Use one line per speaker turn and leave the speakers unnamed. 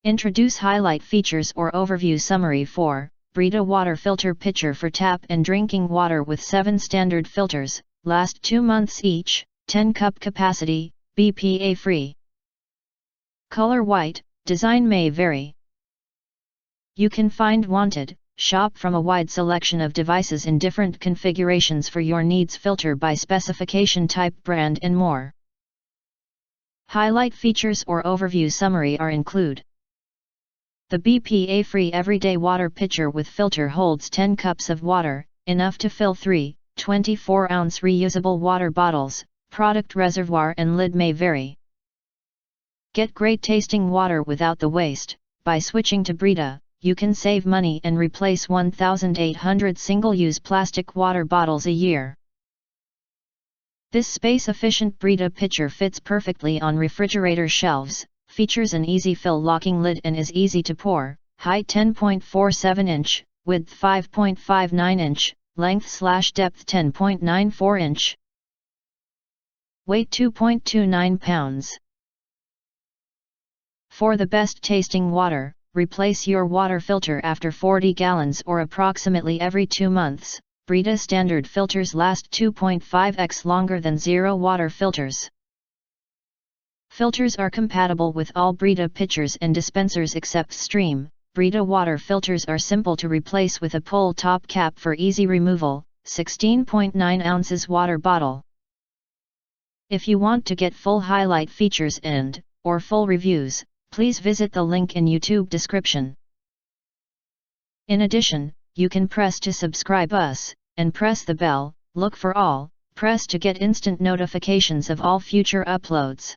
Introduce highlight features or overview summary for Brita water filter pitcher for tap and drinking water with 7 standard filters, last 2 months each, 10 cup capacity, BPA free. Color white, design may vary. You can find wanted, shop from a wide selection of devices in different configurations for your needs, filter by specification, type, brand and more. Highlight features or overview summary are include. The BPA-free everyday water pitcher with filter holds 10 cups of water, enough to fill 3 24-ounce reusable water bottles. Product reservoir and lid may vary. Get great tasting water without the waste. By switching to Brita, you can save money and replace 1,800 single-use plastic water bottles a year. This space-efficient Brita pitcher fits perfectly on refrigerator shelves, features an easy fill locking lid and is easy to pour, height 10.47 inch, width 5.59 inch, length/depth 10.94 inch. Weight 2.29 pounds. For the best tasting water, replace your water filter after 40 gallons or approximately every 2 months. Brita standard filters last 2.5x longer than zero water filters. Filters are compatible with all Brita pitchers and dispensers except Stream. Brita water filters are simple to replace with a pull top cap for easy removal. 16.9 ounces water bottle. If you want to get full highlight features or full reviews, please visit the link in YouTube description. In addition, you can press to subscribe us, and press the bell, look for all, press to get instant notifications of all future uploads.